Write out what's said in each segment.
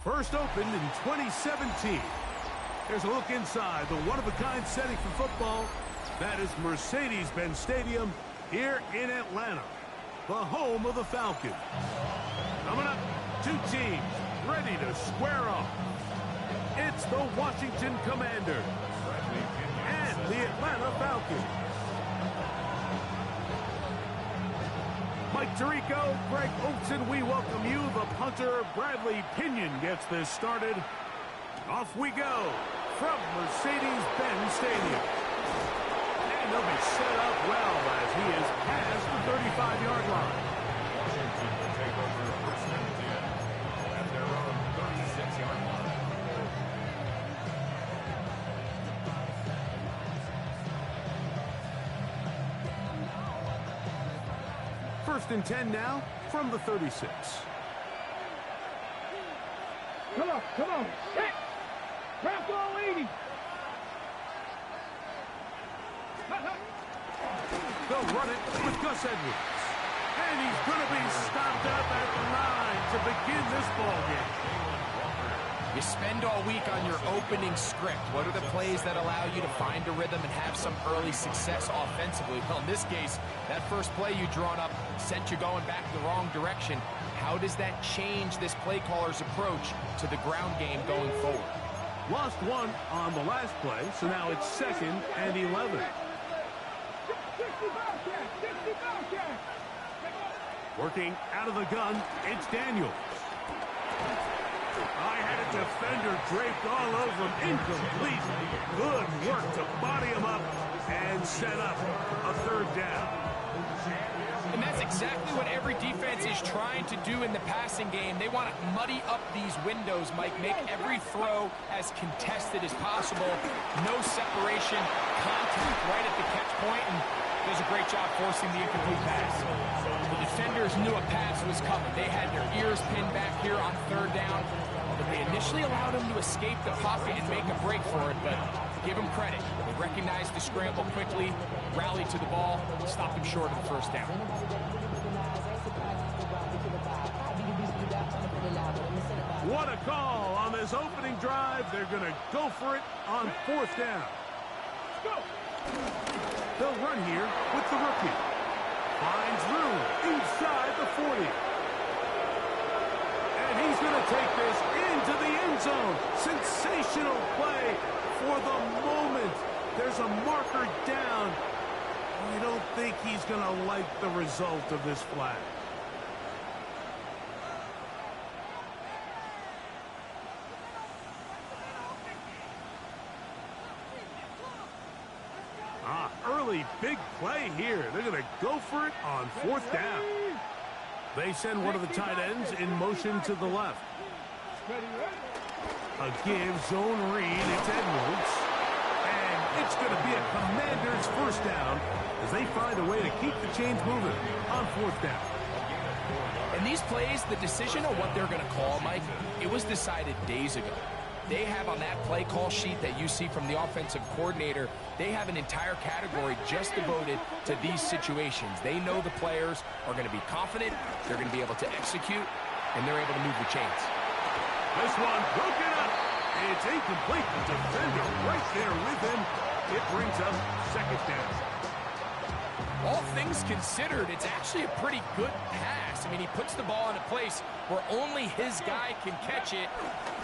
First opened in 2017. Here's a look inside the one-of-a-kind setting for football. That is Mercedes-Benz Stadium here in Atlanta, the home of the Falcons. Coming up, two teams ready to square off. It's the Washington Commanders and the Atlanta Falcons. Mike Tirico, Greg Olson, we welcome you. The punter, Bradley Pinion, gets this started. Off we go from Mercedes-Benz Stadium. And he'll be set up well as he is past the 35-yard line. Washington will take over first and 10 at their own 36-yard line. First and 10 now from the 36. Come on. Hit. Draft all 80. They'll run it with Gus Edwards. And he's going to be stopped up at the 9 to begin this ball game. You spend all week on your opening script. What are the plays that allow you to find a rhythm and have some early success offensively? Well, in this case, that first play you drawn up sent you going back the wrong direction. How does that change this play caller's approach to the ground game going forward? Lost one on the last play, so now it's 2nd and 11. Working out of the gun, it's Daniels. I had a defender draped all over him. Incomplete. Good work to body him up and set up a 3rd down. And that's exactly what every defense is trying to do in the passing game. They want to muddy up these windows, Mike, make every throw as contested as possible. No separation, contact right at the catch point, and does a great job forcing the incomplete pass. The defenders knew a pass was coming. They had their ears pinned back here on 3rd down, but they initially allowed him to escape the pocket and make a break for it, but give him credit. They recognized the scramble quickly, rallied to the ball, stopped him short of the 1st down. What a call on this opening drive. They're going to go for it on 4th down. They'll run here with the rookie. Finds room inside the 40. And he's going to take this into the end zone. Sensational play for the moment. There's a marker down. I don't think he's going to like the result of this flag. Early big play here. They're going to go for it on 4th down. They send one of the tight ends in motion to the left. A give zone read. It's Edwards. And it's going to be a Commander's 1st down as they find a way to keep the chains moving on 4th down. In these plays, the decision on what they're going to call, Mike, it was decided days ago. They have on that play call sheet that you see from the offensive coordinator, they have an entire category just devoted to these situations. They know the players are going to be confident, they're going to be able to execute, and they're able to move the chains. This one broken up. It's incomplete. The defender right there with him. It brings up 2nd down. All things considered, it's actually a pretty good pass. I mean, he puts the ball in a place where only his guy can catch it.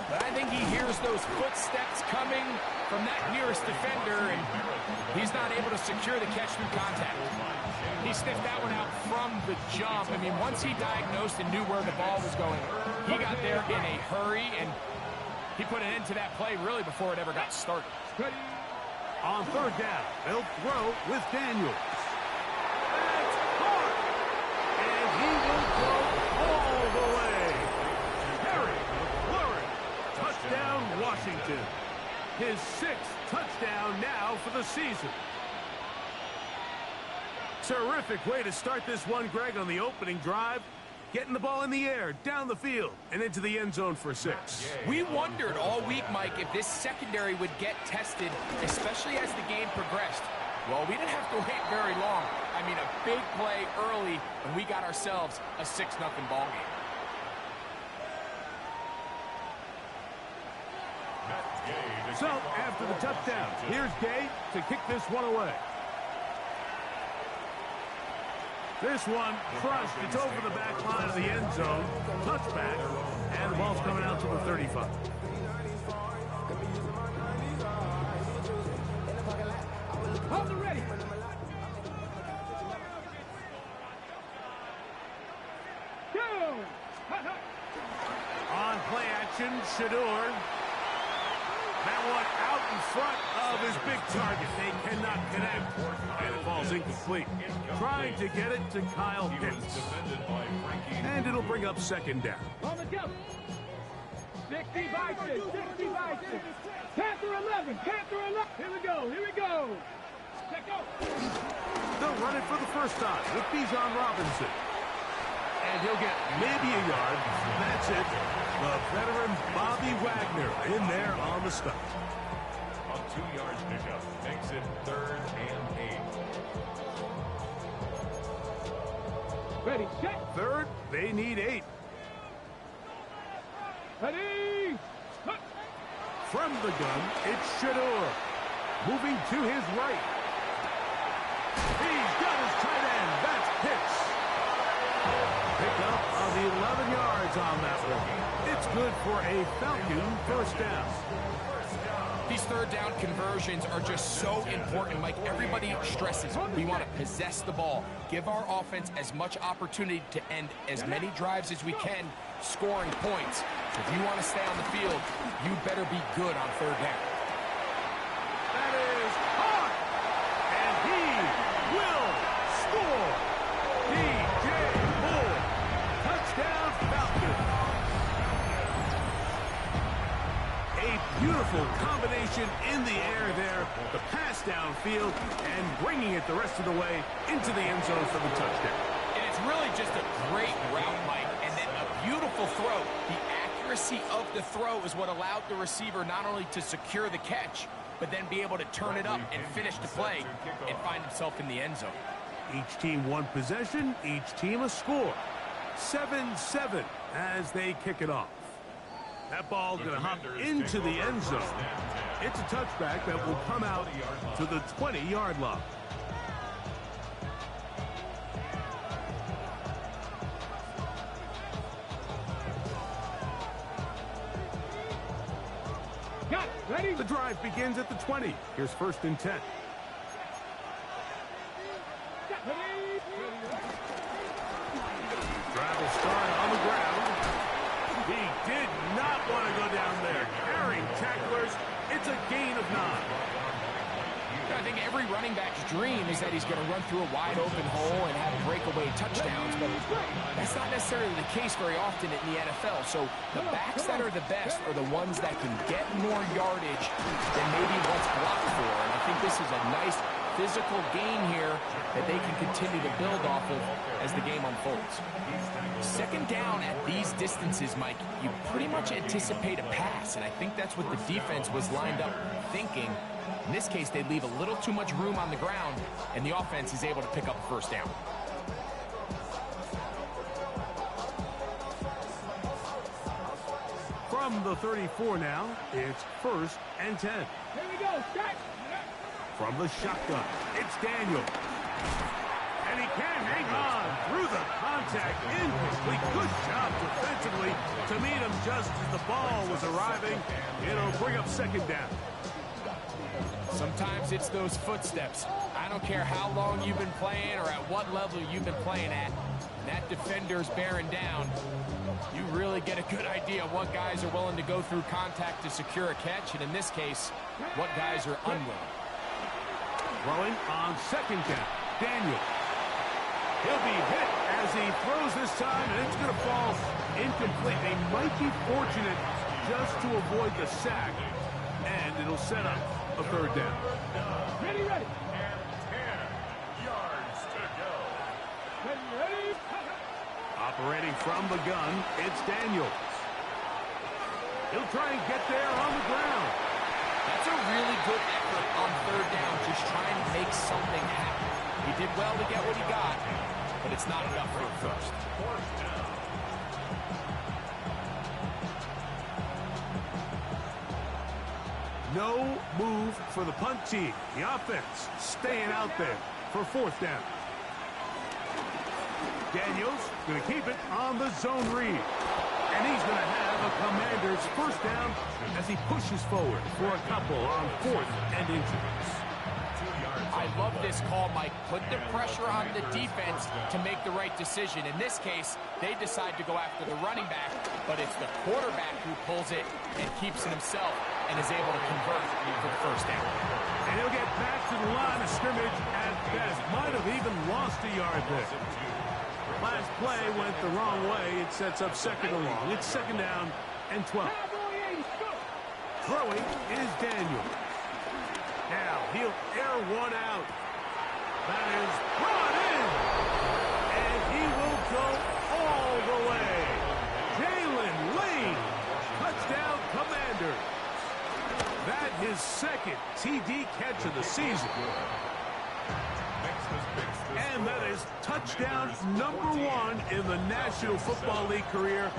But I think he hears those footsteps coming from that nearest defender, and he's not able to secure the catch through contact. He sniffed that one out from the jump. I mean, once he diagnosed and knew where the ball was going, he got there in a hurry, and he put an end to that play really before it ever got started. On 3rd down, they'll throw with Daniels. He will go all the way. Harry McLaurin. Touchdown, Washington. His 6th touchdown now for the season. Terrific way to start this one, Greg, on the opening drive. Getting the ball in the air, down the field, and into the end zone for 6. We wondered all week, Mike, if this secondary would get tested, especially as the game progressed. Well, we didn't have to wait very long. I mean, a big play early, and we got ourselves a 6-0 ball game. So, after the touchdown, here's Gay to kick this one away. This one crushed. It's over the back line of the end zone. Touchback. And the ball's coming out to the 35. Hold it ready. Go. On play action, Shador. That one out in front of his big target. They cannot connect. And it falls incomplete. Trying to get it to Kyle Pitts. And it'll bring up second down. On the jump. 60 by 6. 60 by 6. Panther 11. Panther 11. Here we go. Here we go. Check out. They'll run it for the first time with Bijan Robinson. And he'll get maybe a yard. That's it. The veteran Bobby Wagner in there on the stop. A 2-yard pickup makes it 3rd and 8. Ready, set. Third, they need 8. Ready. Hup. From the gun, it's Shador. Moving to his right. He's got his tight end. That's Pitts. Pick up of 11 yards on that one. It's good for a Falcon first down. These third down conversions are just so important, Mike. Everybody stresses we want to possess the ball, give our offense as much opportunity to end as many drives as we can, scoring points. If you want to stay on the field, you better be good on third down. That is hot, and he will score. DJ Moore, touchdown Falcons. A beautiful combination in the air there, the pass downfield, and bringing it the rest of the way into the end zone for the touchdown. And it's really just a great route, Mike, and then a beautiful throw. The accuracy of the throw is what allowed the receiver not only to secure the catch, but then be able to turn it up and finish the play and find himself in the end zone. Each team one possession, each team a score. 7-7 as they kick it off. That ball going to hop into the end zone. It's a touchback that will come out to the 20-yard line. Got it. Ready. The drive begins at the 20. Here's 1st and 10. Ready. Drive will start on the ground. He did not want to go down there. Carrying tacklers. It's a gain of 9. I think every running back's dream is that he's going to run through a wide open hole and have breakaway touchdowns, but that's not necessarily the case very often in the NFL. So the backs that are the best are the ones that can get more yardage than maybe what's blocked for. And I think this is a nice physical gain here that they can continue to build off of as the game unfolds. Second down at these distances, Mike, you pretty much anticipate a pass, and I think that's what the defense was lined up thinking. In this case, they leave a little too much room on the ground, and the offense is able to pick up a first down. From the 34 now, it's 1st and 10. Here we go. Start. From the shotgun, it's Daniel. And he can hang on through the contact. Incomplete. Good job defensively to meet him just as the ball was arriving. It'll bring up second down. Sometimes it's those footsteps. I don't care how long you've been playing or at what level you've been playing at. That defender's bearing down. You really get a good idea of what guys are willing to go through contact to secure a catch, and in this case, what guys are unwilling. Throwing on second down, Daniel. He'll be hit as he throws this time, and it's going to fall incomplete. They might be fortunate just to avoid the sack, and it'll set up a third down. Ready, ready. And 10 yards to go. Ready, ready. Operating from the gun, it's Daniels. He'll try and get there on the ground. That's a really good effort on third down, just trying to make something happen. He did well to get what he got, but it's not enough for a first. No move for the punt team. The offense staying out there for 4th down. Daniels going to keep it on the zone read. And he's going to have a Commander's 1st down as he pushes forward for a couple on 4th and inches. I love this call, Mike. Put the pressure on the defense to make the right decision. In this case, they decide to go after the running back, but it's the quarterback who pulls it and keeps it himself and is able to convert for the 1st down. And he'll get back to the line of scrimmage at best. Might have even lost a yard there. Last play went the wrong way. It sets up 2nd and long. It's 2nd down and 12. Throwing is Daniel. Now he'll air one out. That is brought in. And he will go all the way. Jalen Lane. Touchdown Commander. That his 2nd TD catch of the season. And that is touchdown #1 in the National Football League career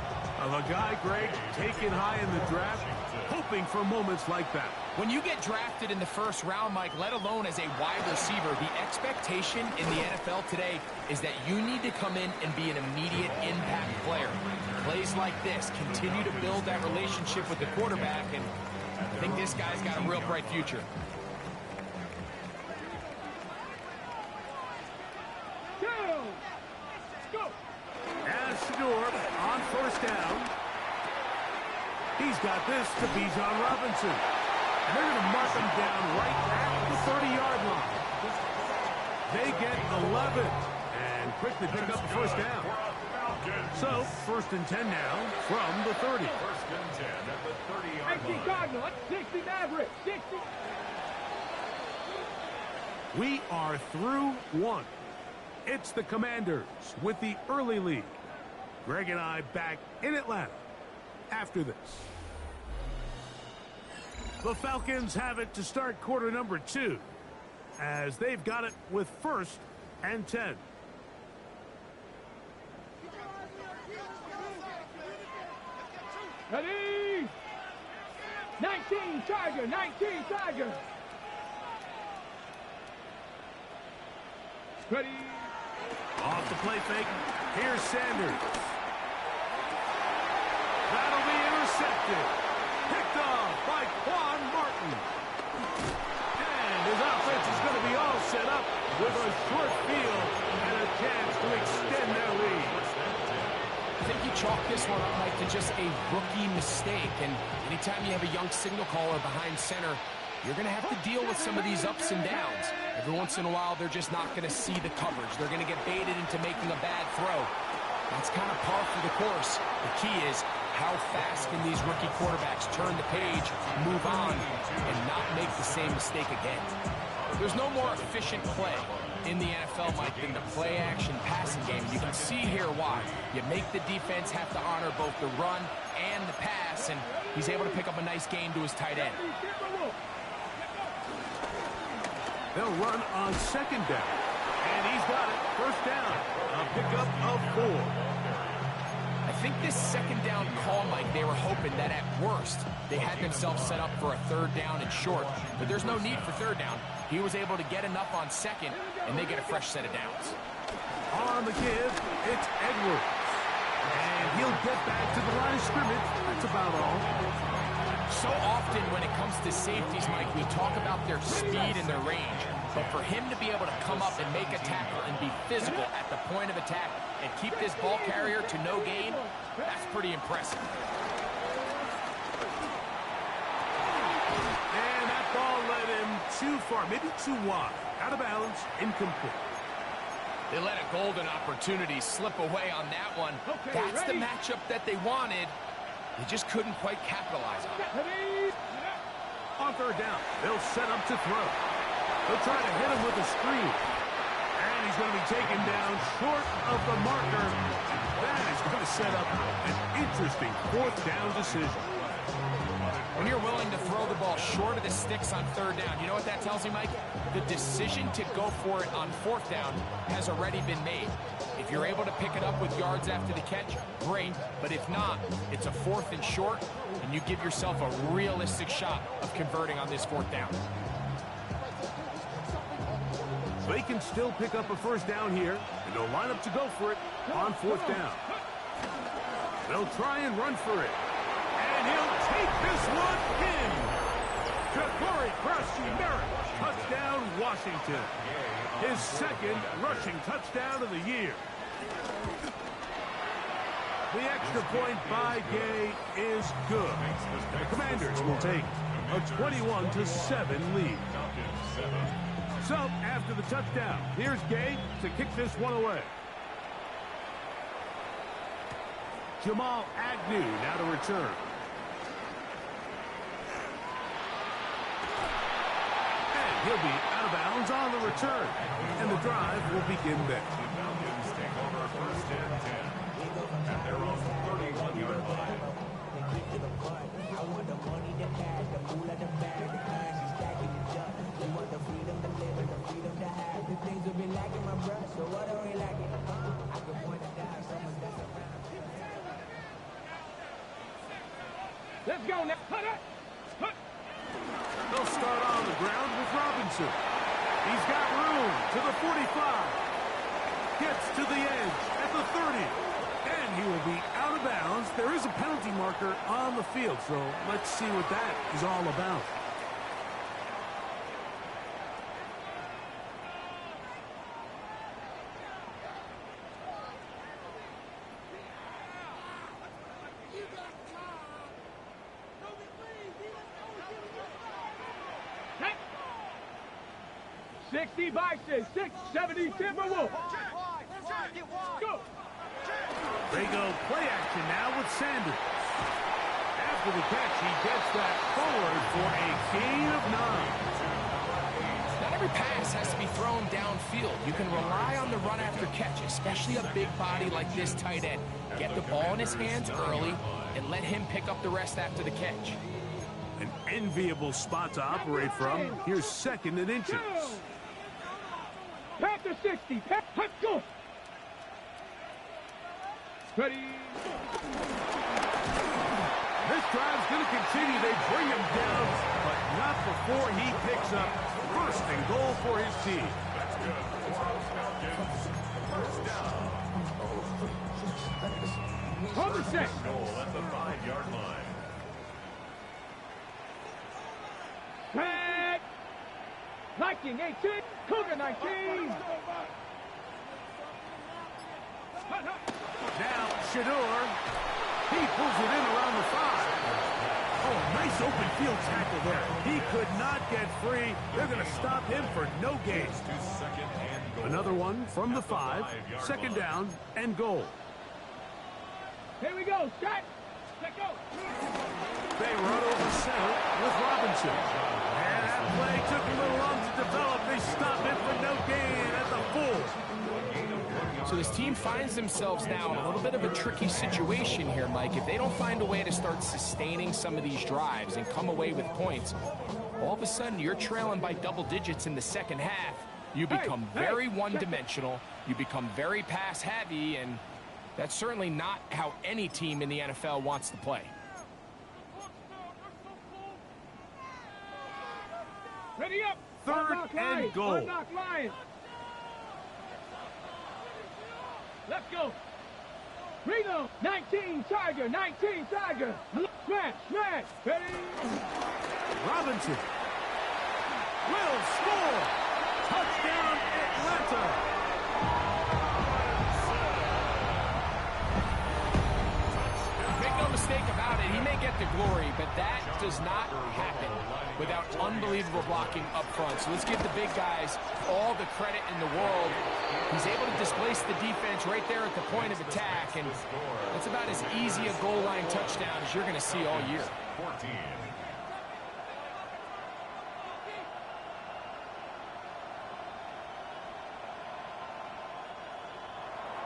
of a guy, Greg, taken high in the draft, hoping for moments like that. When you get drafted in the 1st round, Mike, let alone as a wide receiver, the expectation in the NFL today is that you need to come in and be an immediate impact player. Plays like this continue to build that relationship with the quarterback, and I think this guy's got a real bright future. As Shador on 1st down. He's got this to Bijan Robinson. And they're going to mark him down right at the 30-yard line. They get 11 and quickly pick up the 1st down. So, 1st and 10 now from the 30. 1st and 10 at the 30-yard 60 Cardinal, 60 Maverick, 60. We are through 1. It's the Commanders with the early lead. Greg and I back in Atlanta after this. The Falcons have it to start quarter number 2 as they've got it with 1st and 10. Ready? 19 Tiger, 19 Tiger. Ready? Off the play fake. Here's Sanders. That'll be intercepted. Picked off by Quan Martin. And his offense is going to be all set up with a short field and a chance to extend their lead. I think you chalk this one up, Mike, to just a rookie mistake. And anytime you have a young signal caller behind center, you're going to have to deal with some of these ups and downs. Every once in a while, they're just not going to see the coverage. They're going to get baited into making a bad throw. That's kind of par for the course. The key is how fast can these rookie quarterbacks turn the page, move on, and not make the same mistake again. There's no more efficient play in the NFL, Mike, than the play-action passing game. You can see here why. You make the defense have to honor both the run and the pass, and he's able to pick up a nice gain to his tight end. They'll run on 2nd down. And he's got it. 1st down. A pickup of 4. I think this 2nd down call, Mike, they were hoping that at worst they had themselves set up for a 3rd down and short. But there's no need for 3rd down. He was able to get enough on 2nd, and they get a fresh set of downs. On the give, it's Edwards. And he'll get back to the line of scrimmage. That's about all. So often when it comes to safeties, Mike, we talk about their speed and their range. But for him to be able to come up and make a tackle and be physical at the point of attack and keep this ball carrier to no gain, that's pretty impressive. And that ball led him too far, maybe too wide. Out of bounds, incomplete. They let a golden opportunity slip away on that one. That's the matchup that they wanted. They just couldn't quite capitalize on it. On 3rd down, they'll set up to throw. They'll try to hit him with a screen. And he's going to be taken down short of the marker. That is going to set up an interesting 4th down decision. When you're willing to throw the ball short of the sticks on third down, you know what that tells me, Mike? The decision to go for it on fourth down has already been made. If you're able to pick it up with yards after the catch, great. But if not, it's a fourth and short, and you give yourself a realistic shot of converting on this fourth down. They can still pick up a first down here, and they'll line up to go for it on fourth down. They'll try and run for it. And he'll take this one in. Ja'Cory Merritt, touchdown Washington. His second rushing touchdown of the year. The extra point by Gay is good. The Commanders will take a 21-7 lead. So, after the touchdown, here's Gay to kick this one away. Jamal Agnew now to return. And he'll be out of bounds on the return. And the drive will begin then. The Falcons take over first and 10 at their own 31-yard line. Let's go now. They'll start on the ground with Robinson. He's got room to the 45. Gets to the edge at the 30. And he will be out of bounds. There is a penalty marker on the field, so let's see what that is all about. Vices, 670 Timberwolves. Go. They go play action now with Sanders. After the catch, he gets that forward for a gain of 9. Not every pass has to be thrown downfield. You can rely on the run after catch, especially a big body like this tight end. Get the ball in his hands early and let him pick up the rest after the catch. An enviable spot to operate from. Here's second and inches. Panther 60. Let's go. Ready. This drive's going to continue. They bring him down, but not before he picks up first and goal for his team. That's good. Falcons, first down. On the set. Goal at the 5-yard line. Back. Viking 18. Cougar 19. Now, Shador, he pulls it in around the 5. Oh, nice open field tackle there. He could not get free. They're going to stop him for no gain. Another one from the 5. Second down and goal. Here we go. Shot. Let go. They run over center with Robinson. And that play took a little long to develop. They stop it for no gain at the full. So this team finds themselves now in a little bit of a tricky situation here, Mike. If they don't find a way to start sustaining some of these drives and come away with points, all of a sudden you're trailing by double digits in the second half. You become very one-dimensional. You become very pass-heavy, and that's certainly not how any team in the NFL wants to play. Ready up. Third and goal. Let's go. Reno, 19 Tiger, 19 Tiger. Smash, smash. Ready? Robinson will score. Touchdown, Atlanta. Make no mistake about it, he may get the glory, but that does not happen without unbelievable blocking up front. So let's give the big guys all the credit in the world. He's able to displace the defense right there at the point of attack, and that's about as easy a goal line touchdown as you're going to see all year. 14.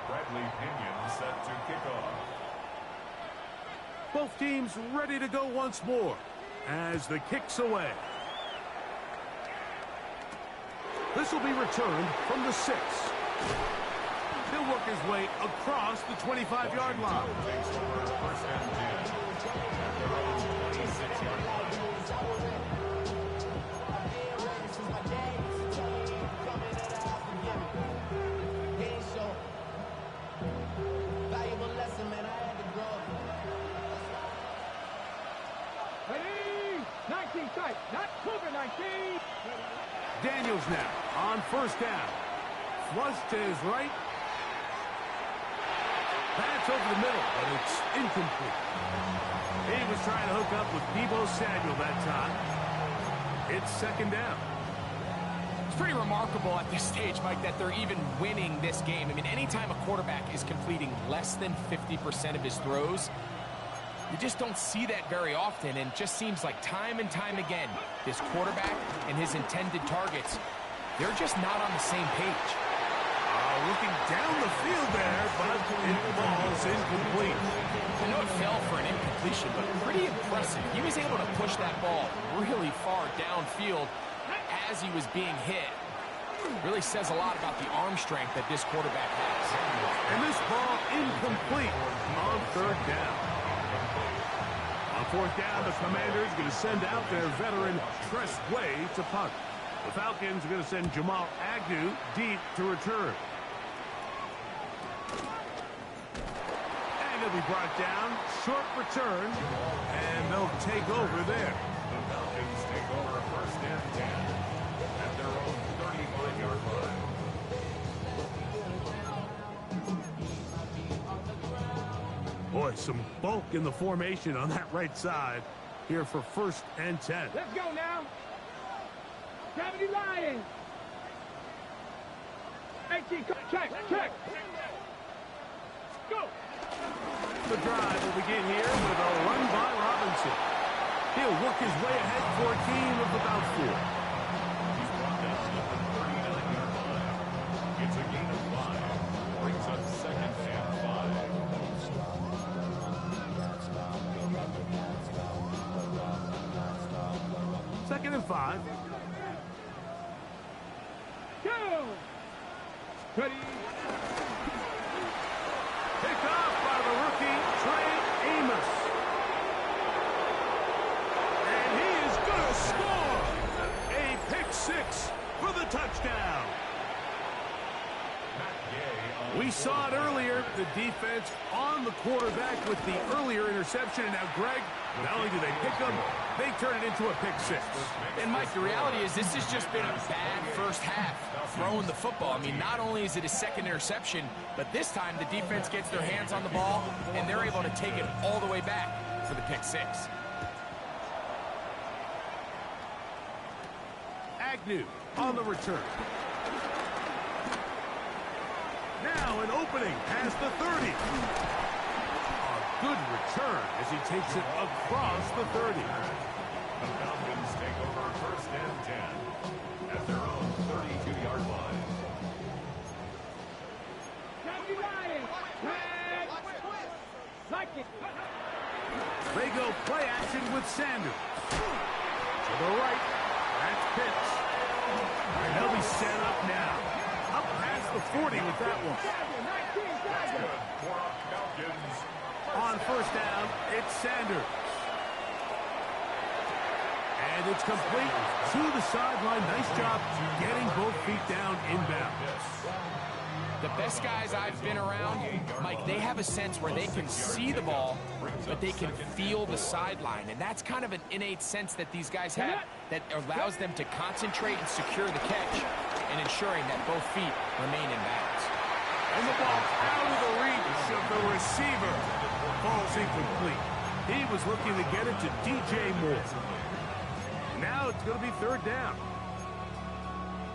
Bradley Pinion set to kick off. Both teams ready to go once more. as the kick's away. This will be returned from the 6. He'll work his way across the 25-yard line. Takes over first and 10 at their own 26-yard line. Ready? 19 tight, not Cougar 19. Daniels now on first down. Flush to his right. That's over the middle, but it's incomplete. He was trying to hook up with Deebo Samuel that time. It's second down. It's pretty remarkable at this stage, Mike, that they're even winning this game. I mean, anytime a quarterback is completing less than 50% of his throws, you just don't see that very often, and it just seems like time and time again, this quarterback and his intended targets, they're just not on the same page. Looking down the field there, but it falls incomplete. I know it fell for an incompletion, but pretty impressive. He was able to push that ball really far downfield as he was being hit. Really says a lot about the arm strength that this quarterback has. And this ball incomplete on third down. On fourth down, the Commanders going to send out their veteran Tress Way to punt. The Falcons are going to send Jamal Agnew deep to return. And he'll be brought down, short return, and they'll take over there. The Falcons take over first and 10 at their own 35-yard line. Boy, some bulk in the formation on that right side here for first and 10. Let's go now. 70 Lions. 18, check. Go. The drive will begin here with a run by Robinson. He'll work his way ahead for a gain of about 4. He's brought down at the 39-yard line. It's a gain of 5. Brings up second and 5. Second and 5. Go. Ready. Picked off by the rookie, Trey Amos. And he is going to score. A pick 6 for the touchdown. We saw it earlier, the defense on the quarterback with the earlier interception. And now, Greg, not only do they pick them, they turn it into a pick 6. And, Mike, the reality is this has just been a bad first half throwing the football. I mean, not only is it a second interception, but this time the defense gets their hands on the ball, and they're able to take it all the way back for the pick 6. Agnew on the return. Now an opening past the 30. A good return as he takes it across the 30. The Falcons take over first and 10 at their own 32-yard line. 70 Lions. Like it. They go play action with Sanders. To the right. That's Pitts. And they'll be set up now. Up past the 40 with that one. Falcons. On first down, it's Sanders. And it's complete to the sideline. Nice job getting both feet down inbound. The best guys I've been around, Mike, they have a sense where they can see the ball, but they can feel the sideline. And that's kind of an innate sense that these guys have that allows them to concentrate and secure the catch and ensuring that both feet remain in bounds. And the ball out of the reach of the receiver. Falls incomplete. He was looking to get it to DJ Moore. Now it's going to be third down.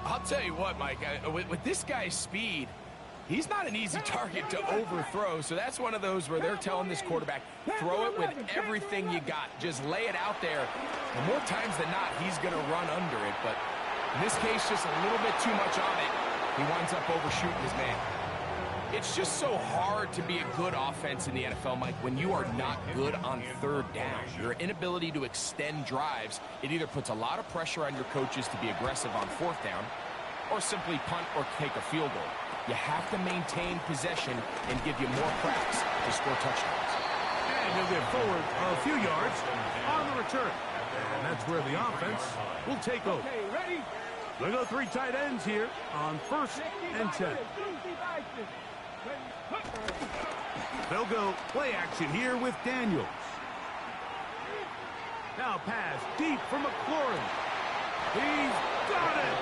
I'll tell you what, Mike, with this guy's speed, he's not an easy target to overthrow, so that's one of those where they're telling this quarterback, throw it with everything you got. Just lay it out there. And more times than not, he's going to run under it, but in this case, just a little bit too much on it. He winds up overshooting his man. It's just so hard to be a good offense in the NFL, Mike, when you are not good on third down. Your inability to extend drives, it either puts a lot of pressure on your coaches to be aggressive on fourth down or simply punt or take a field goal. You have to maintain possession and give you more cracks to score touchdowns. And he'll get forward a few yards on the return. And that's where the offense will take over. Okay, ready? They go 3 tight ends here on 1st and 10. They'll go play action here with Daniels. Now pass deep for McLaurin. He's got it.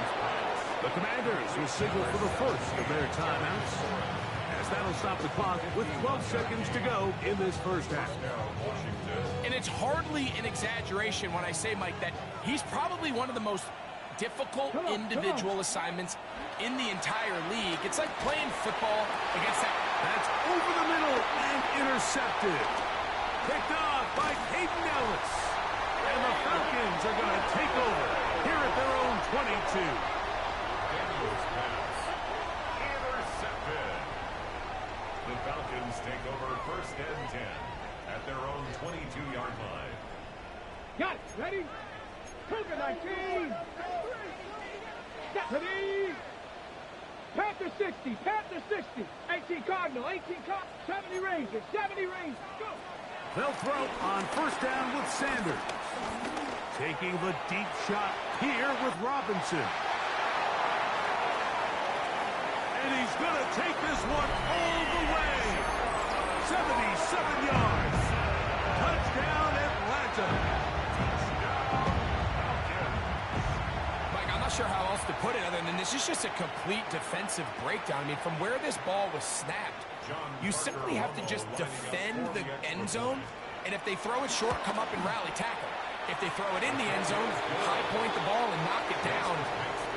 The Commanders will signal for the first of their timeouts, as that'll stop the clock with 12 seconds to go in this first half. And it's hardly an exaggeration when I say, Mike, that he's probably one of the most difficult individual assignments in the entire league. It's like playing football against that. That's over the middle and intercepted. Picked off by Hayden Ellis. And the Falcons are going to take over here at their own 22. Daniels pass. Intercepted. The Falcons take over 1st and 10 at their own 22-yard line. Got it. Ready? Cougar 19. Ready? Panther 60. Panther 60. 18 Cardinal. 18 Cardinal. 70 Rangers. 70 Rangers. Go. They'll throw on 1st down with Sanders. Taking the deep shot here with Robinson. And he's going to take this one all the way. 77 yards. Touchdown, Atlanta. Mike, I'm not sure how else to put it other than this is just a complete defensive breakdown. I mean, from where this ball was snapped, you simply have to just defend the end zone, and if they throw it short, come up and rally tackle. If they throw it in the end zone, high point the ball and knock it down.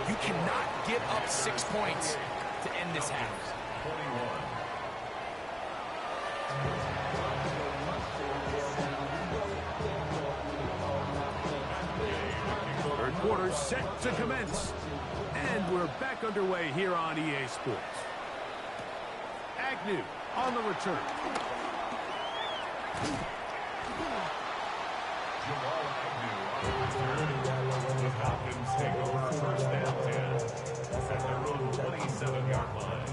You cannot give up 6 points to end this half. 3rd quarter set to commence. And we're back underway here on EA Sports. Agnew on the return. The Falcons take over 1st and 10 at their own 27-yard line.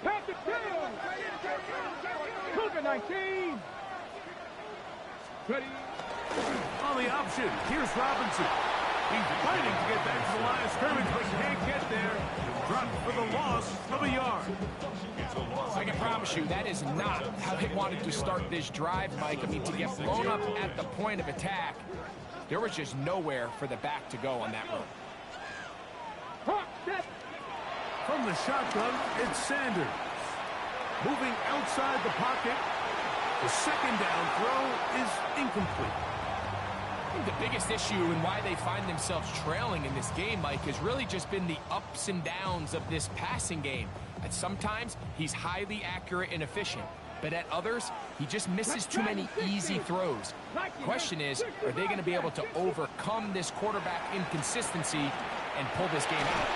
Panther 2. Cougar 19. Ready? On the option, here's Robinson. He's fighting to get back to the line of scrimmage, but can't get there. Dropped for the loss of a yard. I can promise you that is not how they wanted to start this drive, Mike. I mean, to get blown up at the point of attack, there was just nowhere for the back to go on that run. From the shotgun, it's Sanders. Moving outside the pocket. The 2nd down throw is incomplete. I think the biggest issue and why they find themselves trailing in this game, Mike, has really just been the ups and downs of this passing game. At sometimes, he's highly accurate and efficient, but at others, he just misses too many easy throws. The question is, are they going to be able to overcome this quarterback inconsistency and pull this game out?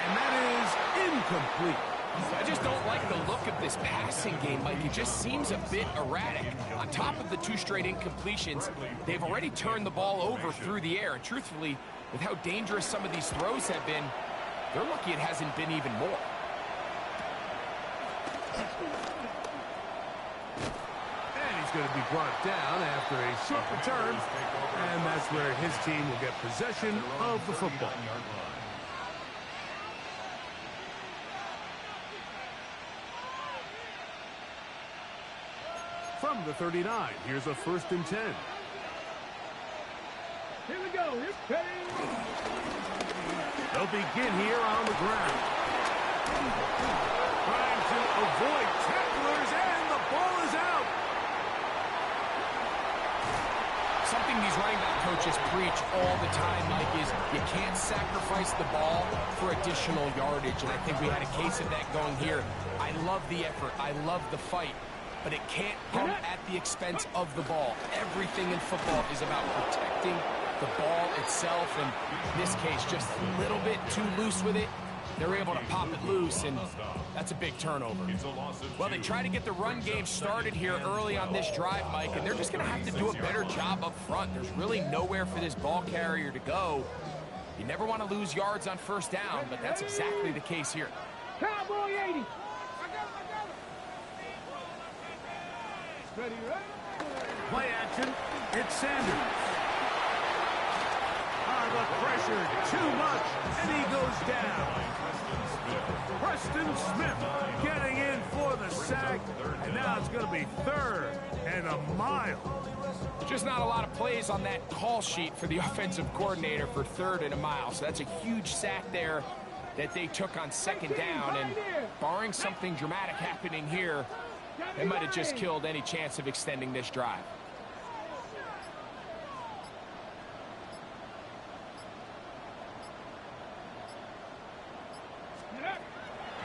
And that is incomplete. I just don't like the look of this passing game, Mike. It just seems a bit erratic. On top of the 2 straight incompletions, they've already turned the ball over through the air. And truthfully, with how dangerous some of these throws have been, they're lucky it hasn't been even more. And he's going to be brought down after a short return. And that's where his team will get possession of the football. From the 39, here's a 1st and 10. Here we go. Ready? They'll begin here on the ground. Trying to avoid tacklers, and the ball is out. Something these running back coaches preach all the time, Mike, is you can't sacrifice the ball for additional yardage, and I think we had a case of that going here. I love the effort. I love the fight. But it can't come at the expense of the ball. Everything in football is about protecting the ball itself, and in this case, just a little bit too loose with it. They're able to pop it loose, and that's a big turnover. Well, they try to get the run game started here early on this drive, Mike, and they're just going to have to do a better job up front. There's really nowhere for this ball carrier to go. You never want to lose yards on first down, but that's exactly the case here. Cowboy 80. Ready, right? Play action. It's Sanders. The pressure, too much, and he goes down. Preston Smith getting in for the sack, and now it's going to be 3rd and a mile. Just not a lot of plays on that call sheet for the offensive coordinator for 3rd and a mile, so that's a huge sack there that they took on 2nd down, and barring something dramatic happening here, they might have just killed any chance of extending this drive.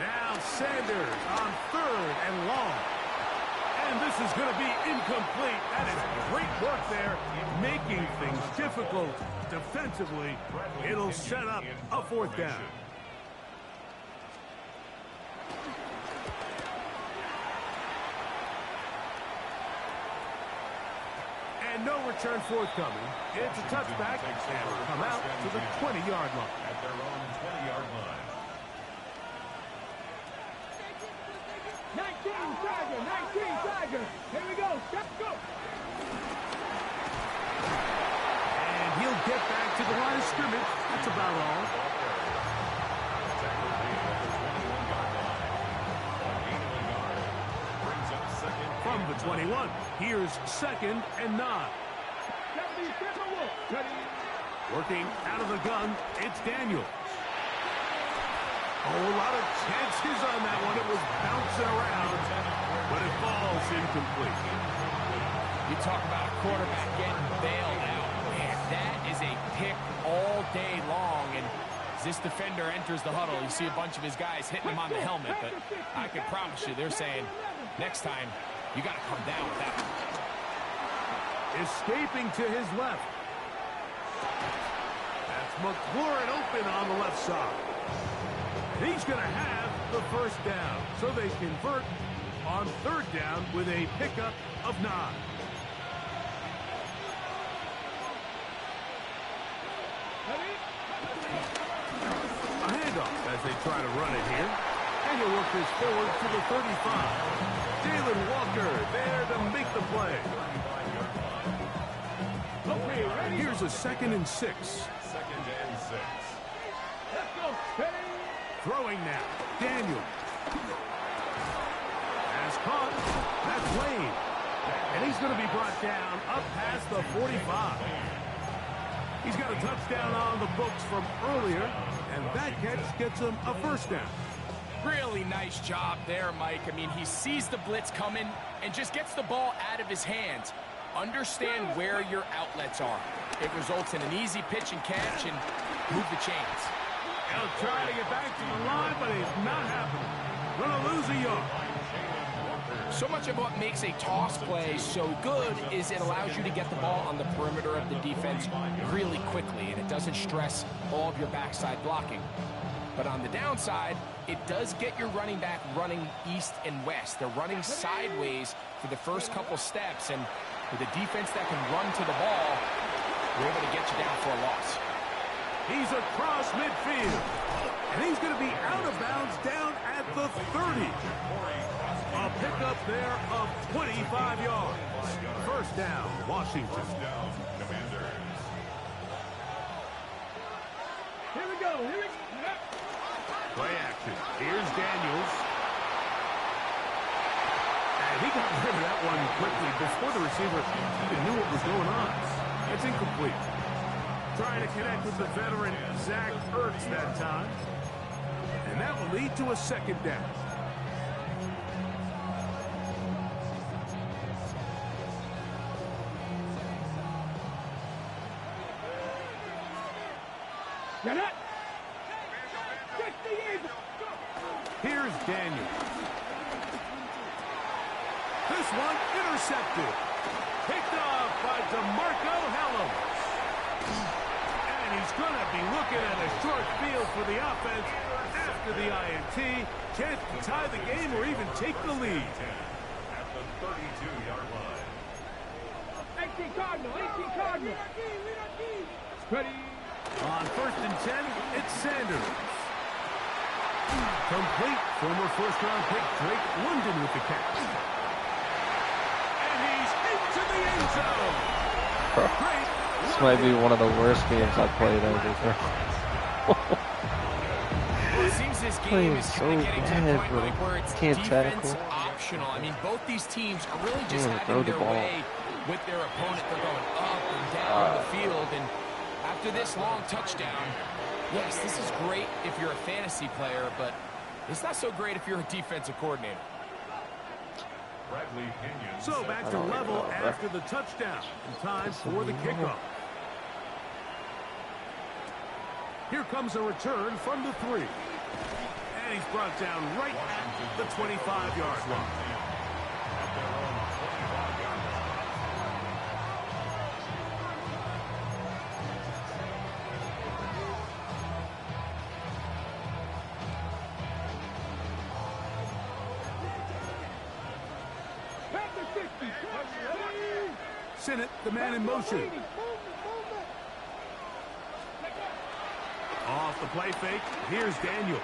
Now Sanders on 3rd and long. And this is going to be incomplete. That is great work there, making things difficult defensively. It'll set up a 4th down. And no return forthcoming. It's a touchback, and it'll come out to the 20-yard line. At their own 20-yard line. 19 Tiger. Here we go. Let's go. And he'll get back to the line of scrimmage. That's about all. From the 21, here's 2nd and 9. Working out of the gun, it's Daniels. Oh, a lot of chances on that one. It was bouncing around, but it falls incomplete. You talk about a quarterback getting bailed out. Man, that is a pick all day long, and as this defender enters the huddle, you see a bunch of his guys hitting him on the helmet, but I can promise you they're saying, next time, you got to come down with that one. Escaping to his left. That's McLaurin open on the left side. He's going to have the 1st down, so they convert on 3rd down with a pickup of 9. A handoff as they try to run it here. And he'll work this forward to the 35. Jalen Walker there to make the play. Okay, here's a 2nd and 6. 2nd and 6. Let's go. Throwing now. Daniel. Has caught. That's Wayne. And he's going to be brought down up past the 45. He's got a touchdown on the books from earlier, and that catch gets him a 1st down. Really nice job there, Mike. I mean, he sees the blitz coming and just gets the ball out of his hands. Understand where your outlets are. It results in an easy pitch and catch and move the chains. He'll try to get back to the line, but it's not happening. Gonna lose a yard. So much of what makes a toss play so good is it allows you to get the ball on the perimeter of the defense really quickly, and it doesn't stress all of your backside blocking. But on the downside, it does get your running back running east and west. They're running sideways for the first couple steps, and with a defense that can run to the ball, we're able to get you down for a loss. He's across midfield, and he's going to be out of bounds down at the 30. A pickup there of 25 yards. 1st down, Washington. Down, Commanders. Here we go. Play action. Here's Daniels. And he got rid of that one quickly before the receiver even knew what was going on. It's incomplete. Trying to connect with the veteran Zach Ertz that time. And that will lead to a 2nd down. Get it. Here's Daniels. This one intercepted. Picked off by DeMarco Hellams. And he's going to be looking at a short field for the offense after the INT. Chance to tie the game or even take the lead. At the 32-yard line. 18 Cardinal, 18 Cardinal. Ready. On 1st and 10, it's Sanders. Complete. Former first-round pick Drake London with the catch. And he's into the end zone. Great. This might be one of the worst games I've played ever. Well, it seems this game is kind of getting to the point, bro. Mike, where it's Can't defense tackle. optional. I mean, both these teams are really just throw having the their ball. way with their opponent. They're going up and down the field, and after this long touchdown, yes, this is great if you're a fantasy player, but it's not so great if you're a defensive coordinator. Bradley Pinion. So back to level after the touchdown. And time for the kickoff. Here comes a return from the 3. And he's brought down right at the 25-yard line. Sinnott, the man in motion. Off the play fake, here's Daniels.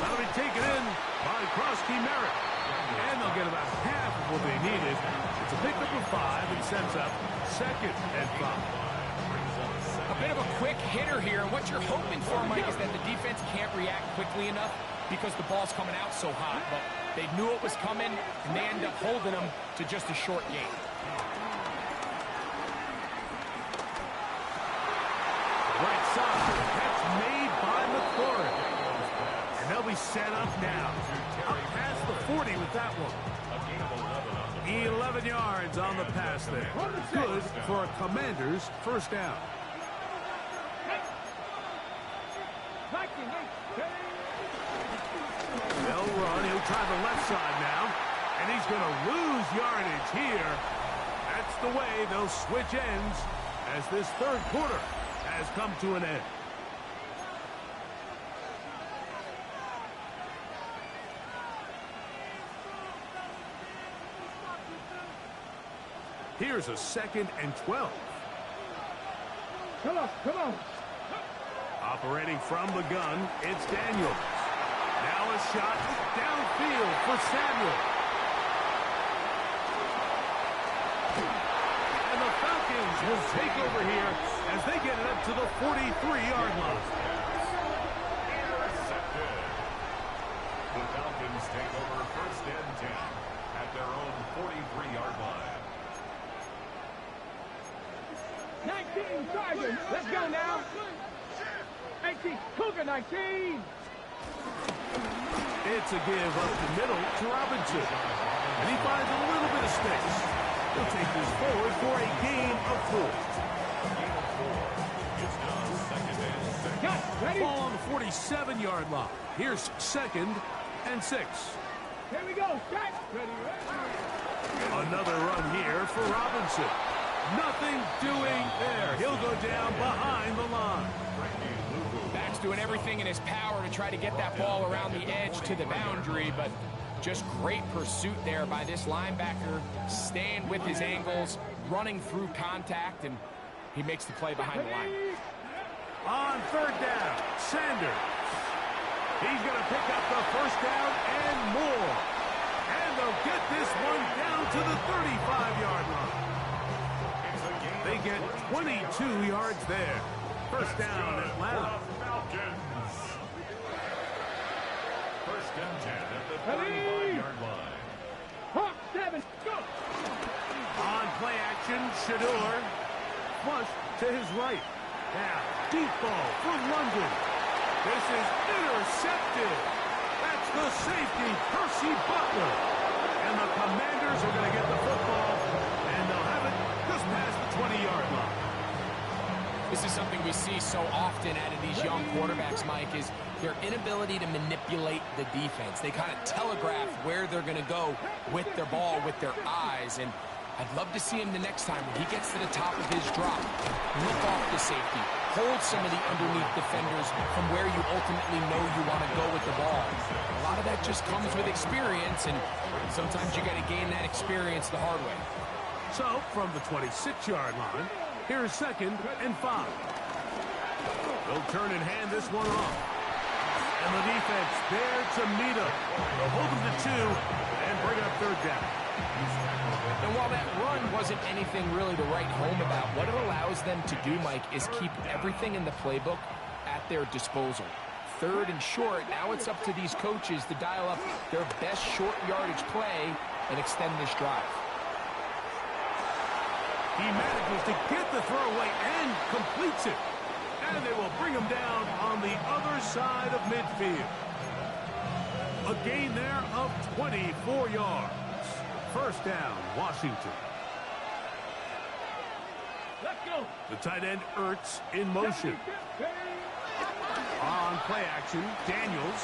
That'll be taken in by Krosky Merritt. And they'll get about half of what they needed. It's a pickup of 5 and sets up 2nd and 5. A bit of a quick hitter here, and what you're hoping for, Mike, is that the defense can't react quickly enough because the ball's coming out so hot. But they knew it was coming, and they end up holding them to just a short game. Right side, that's made by McLaurin. And they'll be set up now. Up past the 40 with that one. 11 yards on the pass there. Good for a Commander's first down. They'll run. He'll try the left side now. And he's going to lose yardage here. That's the way they'll switch ends as this third quarter has come to an end. Here's a 2nd and 12. Come on, come on. Operating from the gun, it's Daniels. Now a shot downfield for Samuel. And the Falcons will take over here as they get it up to the 43-yard line. Intercepted. The Falcons take over 1st and 10 at their own 43-yard line. 19 Tigers. Let's go now. 18 Cougar 19. It's a give up the middle to Robinson. And he finds a little bit of space. He'll take this forward for a gain of 4. It's now 2nd and 6. Ready? Ball on the 47-yard line. Here's 2nd and 6. Here we go. Set. Ready, ready. Another run here for Robinson. Nothing doing there. He'll go down behind the line. Back's doing everything in his power to try to get that ball around the edge to the boundary, but just great pursuit there by this linebacker, staying with his angles, running through contact, and he makes the play behind the line. On 3rd down, Sanders. He's going to pick up the first down and more. And they'll get this one down to the 35-yard line. They get 22 yards there. First down, Atlanta. Falcons. 1st and 10 at the 35-yard line. Hawk 7. Go. On play action, Shador. Flush to his right. Now, deep ball for London. This is intercepted. That's the safety, Percy Butler. And the Commanders are going to get the football, and they'll have it just past the 20-yard line. This is something we see so often out of these young quarterbacks, Mike, is their inability to manipulate the defense. They kind of telegraph where they're going to go with their ball, with their eyes, and I'd love to see him the next time when he gets to the top of his drop. Look off the safety. Hold some of the underneath defenders from where you ultimately know you want to go with the ball. A lot of that just comes with experience, and sometimes you got to gain that experience the hard way. So, from the 26-yard line, here's 2nd and 5. They'll turn and hand this one off. And the defense there to meet him. They'll hold him to 2 and bring up 3rd down. And while that run wasn't anything really to write home about, what it allows them to do, Mike, is keep everything in the playbook at their disposal. 3rd and short, now it's up to these coaches to dial up their best short yardage play and extend this drive. He manages to get the throwaway and completes it. And they will bring him down on the other side of midfield. A gain there of 24 yards. 1st down, Washington. Let's go. The tight end, Ertz, in motion. On play action, Daniels.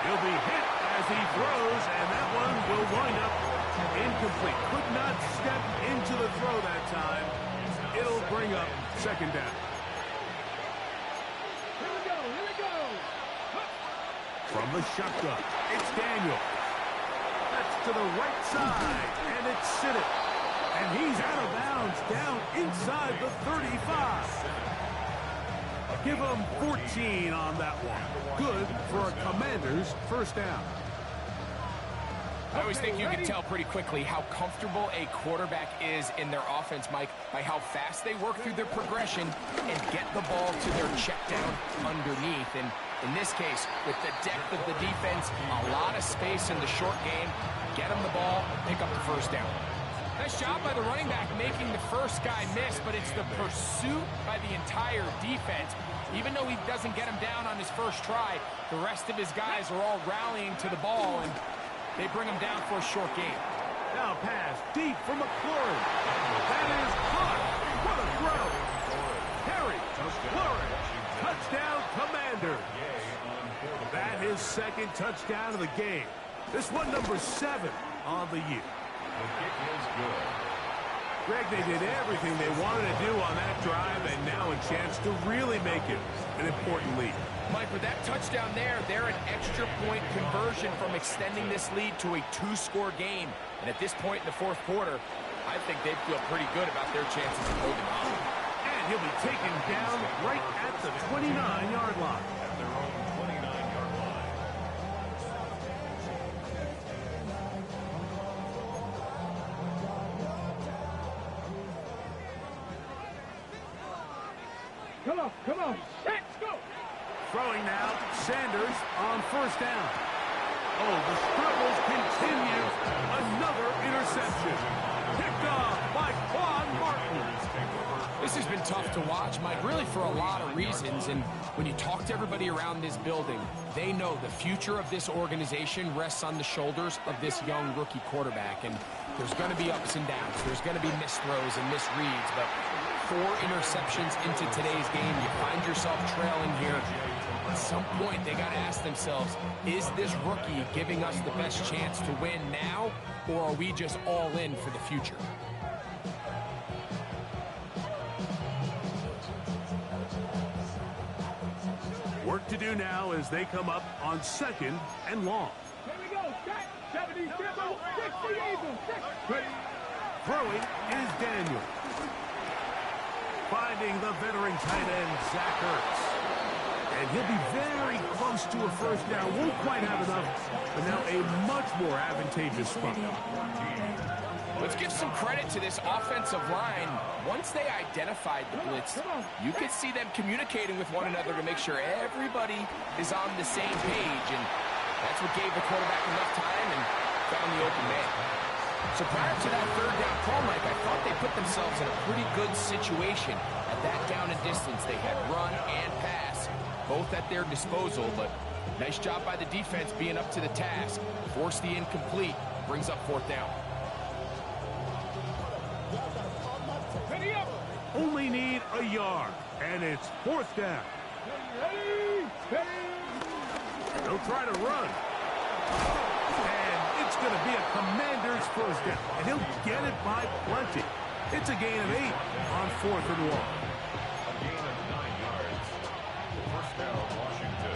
He'll be hit as he throws, and that one will wind up incomplete. Could not step into the throw that time. It'll bring up 2nd down. Here we go. Here we go. From the shotgun, it's Daniel. That's to the right side, and it's Siddick. And he's out of bounds, down inside the 35. Give him 14 on that one. Good for a Commander's 1st down. I always think you can tell pretty quickly how comfortable a quarterback is in their offense, Mike, by how fast they work through their progression and get the ball to their check down underneath. And in this case, with the depth of the defense, a lot of space in the short game, get them the ball, pick up the 1st down. Nice job by the running back making the first guy miss, but it's the pursuit by the entire defense. Even though he doesn't get him down on his first try, the rest of his guys are all rallying to the ball, and they bring him down for a short gain. Now pass deep for McLaurin. That is caught. What a throw. Harry, McLaurin. Touchdown, Commander. That is 2nd touchdown of the game. This one number 7 on the year. The kick is good. Greg, they did everything they wanted to do on that drive, and now a chance to really make it an important lead. Mike, with that touchdown there, they're an extra point conversion from extending this lead to a 2-score game. And at this point in the 4th quarter, I think they feel pretty good about their chances of holding on. And he'll be taken down right at the 29-yard line. At their own 29-yard line. Come on, come on. Let's go. Throwing now, Sanders on 1st down. Oh, the struggles continue. Another interception. Picked off by Quan Martin. This has been tough to watch, Mike, really for a lot of reasons. And when you talk to everybody around this building, they know the future of this organization rests on the shoulders of this young rookie quarterback. And there's going to be ups and downs. There's going to be missed throws and misreads. But 4 interceptions into today's game, you find yourself trailing here. At some point, they got to ask themselves, is this rookie giving us the best chance to win now, or are we just all in for the future? Work to do now as they come up on 2nd and long. Here we go. 70, 60, Eagles. Ready. Throwing is Daniel. Finding the veteran tight end, Zach Ertz. And he'll be very close to a 1st down. Won't quite have enough, but now a much more advantageous spot. Let's give some credit to this offensive line. Once they identified the blitz, you could see them communicating with one another to make sure everybody is on the same page. And that's what gave the quarterback enough time and found the open man. So prior to that 3rd down call, Mike, I thought they put themselves in a pretty good situation. At that down and distance, they had run and pass, both at their disposal, but nice job by the defense being up to the task. Forced the incomplete, brings up 4th down. Ready up. Only need a yard, and it's 4th down. Ready. Ready. They'll try to run. And it's going to be a Commanders first down, and he'll get it by plenty. It's a gain of 8 on 4th and 1. A gain of 9 yards. First down, Washington.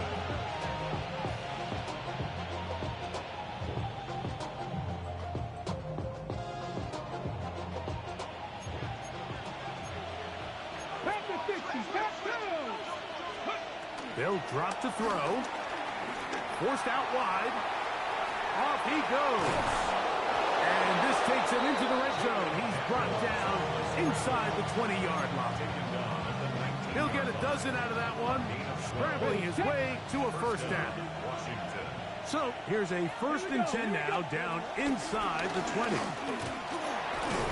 Panther 60, touchdown! They'll drop to throw. Forced out wide. Off he goes. And this takes him into the red zone. He's brought down inside the 20-yard line. He'll get a dozen out of that one, scrambling his way to a first down. So here's a 1st and 10 now, down inside the 20.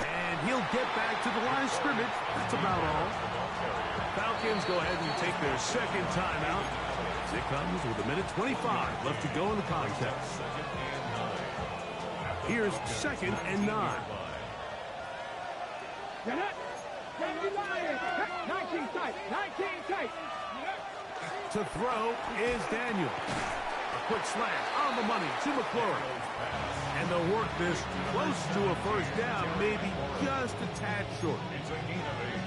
And he'll get back to the line of scrimmage. That's about all. Falcons go ahead and take their second timeout. It comes with 1:25 left to go in the contest. Here's 2nd and 9. 19 tight, 19 tight. To throw is Daniel. A quick slant on the money to McClure. And they'll work this close to a first down, maybe just a tad short.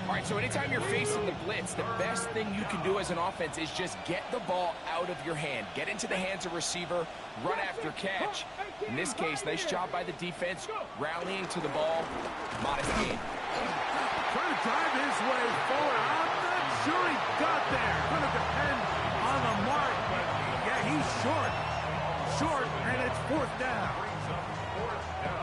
All right, so anytime you're facing the blitz, the best thing you can do as an offense is just get the ball out of your hand. Get into the hands of receiver, run after catch. In this case, nice job by the defense, rallying to the ball. Modest gain. Trying to drive his way forward. I'm not sure he got there. Going to depend on the mark, but yeah, he's short. Short, and it's 4th down.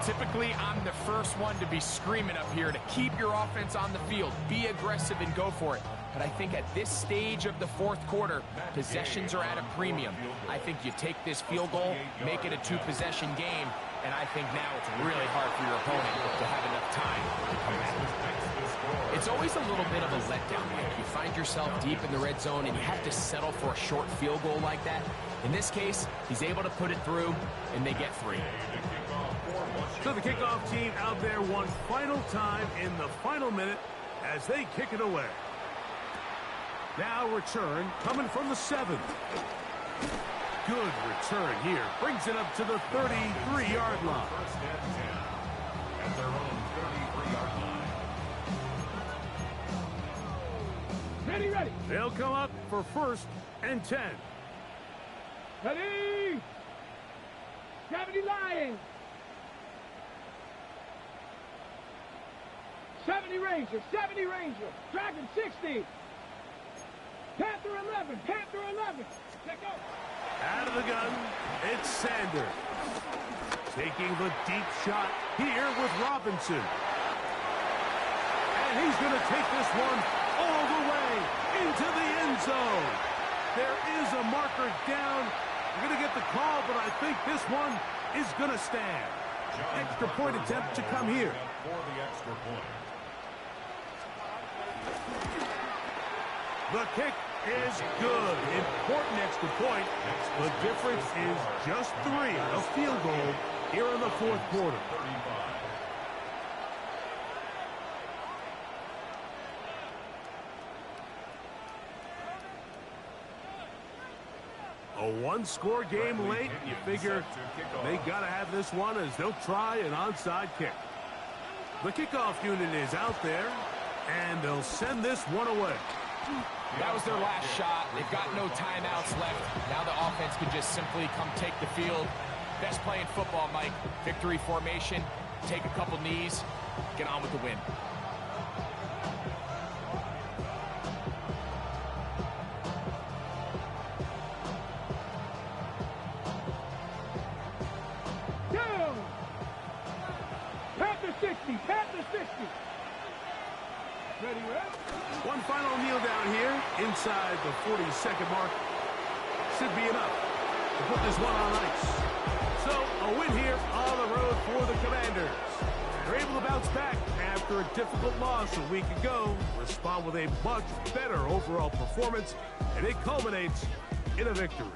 Typically, I'm the first one to be screaming up here to keep your offense on the field. Be aggressive and go for it. But I think at this stage of the 4th quarter, possessions are at a premium. I think you take this field goal, make it a 2-possession game, and I think now it's really hard for your opponent to have enough time to come back. It's always a little bit of a letdown, Mike. You find yourself deep in the red zone and you have to settle for a short field goal like that. In this case, he's able to put it through, and they get 3. So the kickoff team out there one final time in the final minute as they kick it away. Now return coming from the 7th. Good return here. Brings it up to the 33-yard line. First and 10 at their own 33-yard line. Ready, ready. They'll come up for 1st and 10. Ready. 70 Lions. 70 Ranger, 70 Ranger. Dragon 60. Panther 11, Panther 11. Let go. Out of the gun, it's Sanders. Taking the deep shot here with Robinson. And he's going to take this one all the way into the end zone. There is a marker down. We're going to get the call, but I think this one is going to stand. Extra point attempt to come here. For the extra point. The kick is good. Important extra point. The difference is just 3. A field goal here in the 4th quarter. 35. A one-score game late. You figure they got to have this one as they'll try an onside kick. The kickoff unit is out there, and they'll send this one away. That was their last shot. They've got no timeouts left. Now the offense can just simply come take the field. Best play in football, Mike. Victory formation. Take a couple knees. Get on with the win. Down. Panther 60, Panther 60. Ready, ready. One final kneel down here inside the 40-second mark. Should be enough to put this one on ice. So a win here on the road for the Commanders. They're able to bounce back after a difficult loss a week ago, respond with a much better overall performance, and it culminates in a victory.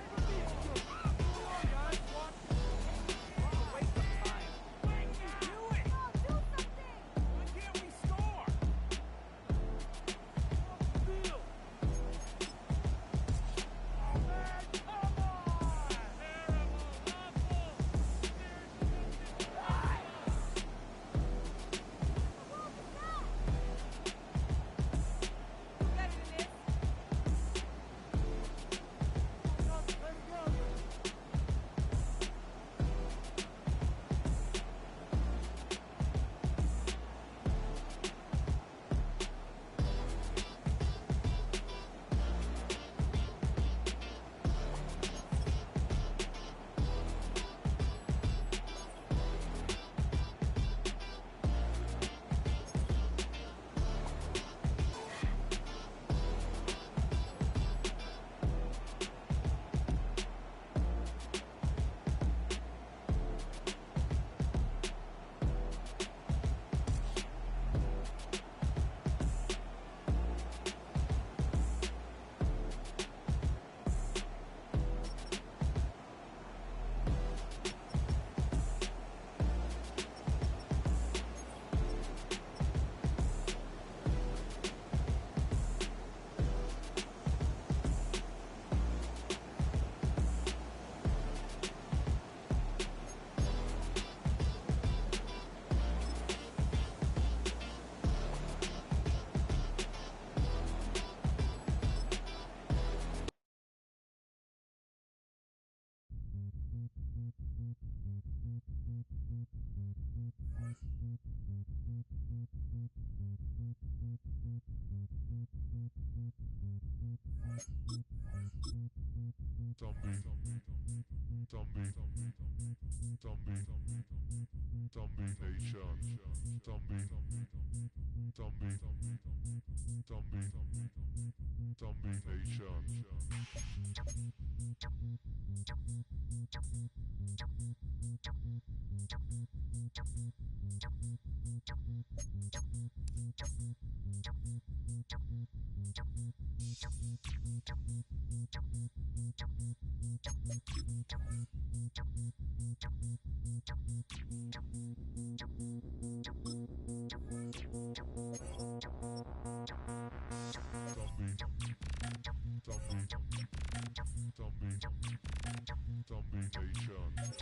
Zombie Nation.